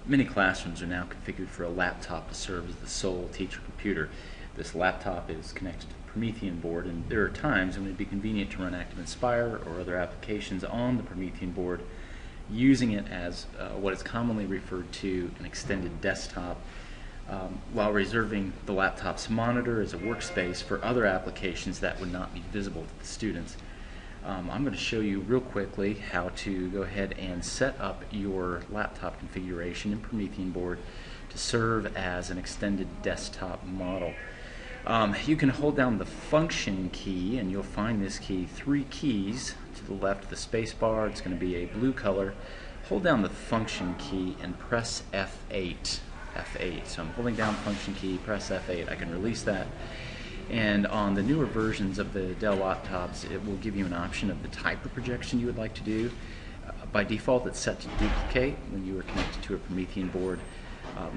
Many classrooms are now configured for a laptop to serve as the sole teacher computer. This laptop is connected to the Promethean board, and there are times when it would be convenient to run Active Inspire or other applications on the Promethean board using it as what is commonly referred to an extended desktop, while reserving the laptop's monitor as a workspace for other applications that would not be visible to the students. I'm going to show you real quickly how to go ahead and set up your laptop configuration in Promethean board to serve as an extended desktop model. You can hold down the function key, and you'll find this key 3 keys to the left of the space bar. It's going to be a blue color. Hold down the function key and press F8. So I'm holding down function key, press F8. I can release that. And on the newer versions of the Dell laptops, it will give you an option of the type of projection you would like to do. By default, it's set to duplicate when you are connected to a Promethean board.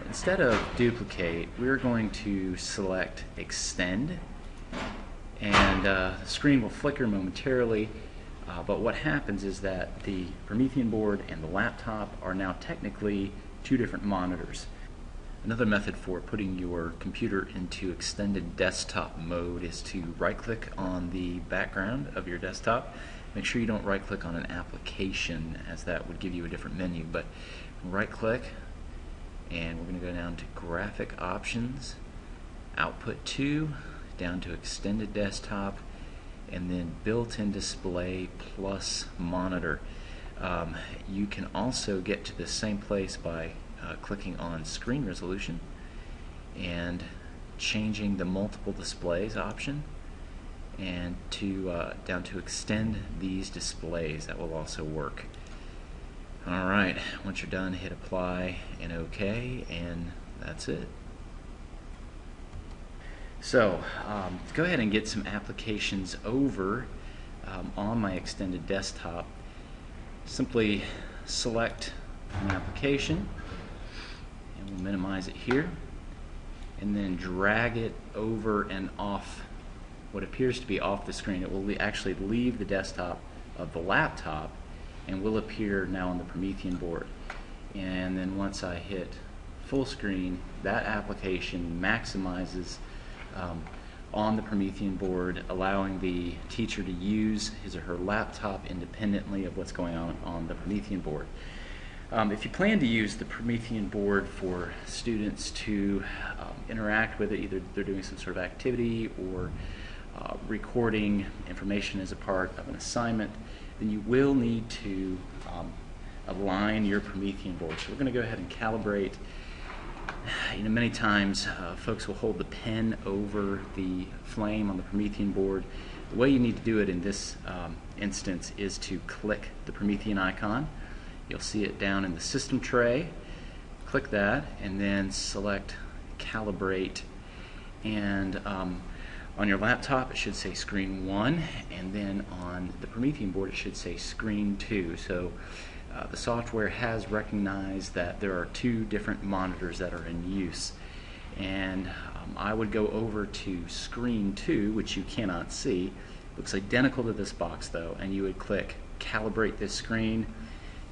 Instead of duplicate, we're going to select extend, and the screen will flicker momentarily, but what happens is that the Promethean board and the laptop are now technically 2 different monitors. Another method for putting your computer into extended desktop mode is to right-click on the background of your desktop. Make sure you don't right-click on an application, as that would give you a different menu, but right-click, and we're going to go down to Graphic Options, Output to, down to Extended Desktop, and then Built-in Display plus Monitor. You can also get to the same place by clicking on Screen Resolution and changing the Multiple Displays option, and down to Extend these displays. That will also work. Alright, once you're done, hit Apply and OK, and that's it. So, go ahead and get some applications over on my extended desktop. Simply select an application, and we'll minimize it here, and then drag it over and off what appears to be off the screen. It will actually leave the desktop of the laptop and will appear now on the Promethean board. And then once I hit full screen, that application maximizes on the Promethean board, allowing the teacher to use his or her laptop independently of what's going on the Promethean board. If you plan to use the Promethean board for students to interact with it, either they're doing some sort of activity or recording information as a part of an assignment, then you will need to align your Promethean board. So we're going to go ahead and calibrate. Many times folks will hold the pen over the flame on the Promethean board. The way you need to do it in this instance is to click the Promethean icon. You'll see it down in the system tray. Click that and then select Calibrate, and on your laptop it should say Screen 1, and then on the Promethean board it should say Screen 2. So the software has recognized that there are 2 different monitors that are in use, and I would go over to Screen 2, which you cannot see. Looks identical to this box though, and you would click Calibrate this screen.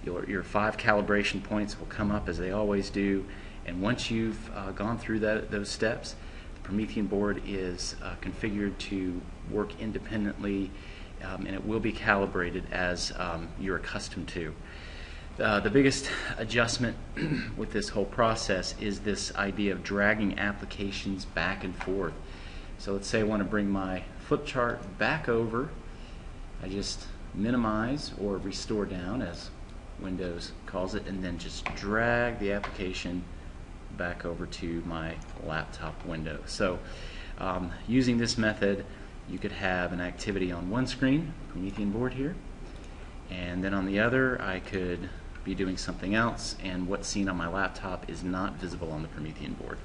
Your 5 calibration points will come up as they always do, and once you've gone through those steps, the Promethean board is configured to work independently, and it will be calibrated as you're accustomed to. The biggest adjustment with this whole process is this idea of dragging applications back and forth. So let's say I want to bring my flip chart back over. I just minimize or restore down, as Windows calls it, and then just drag the application back over to my laptop window. So using this method, you could have an activity on one screen, Promethean board here, and then on the other I could be doing something else, and what's seen on my laptop is not visible on the Promethean board.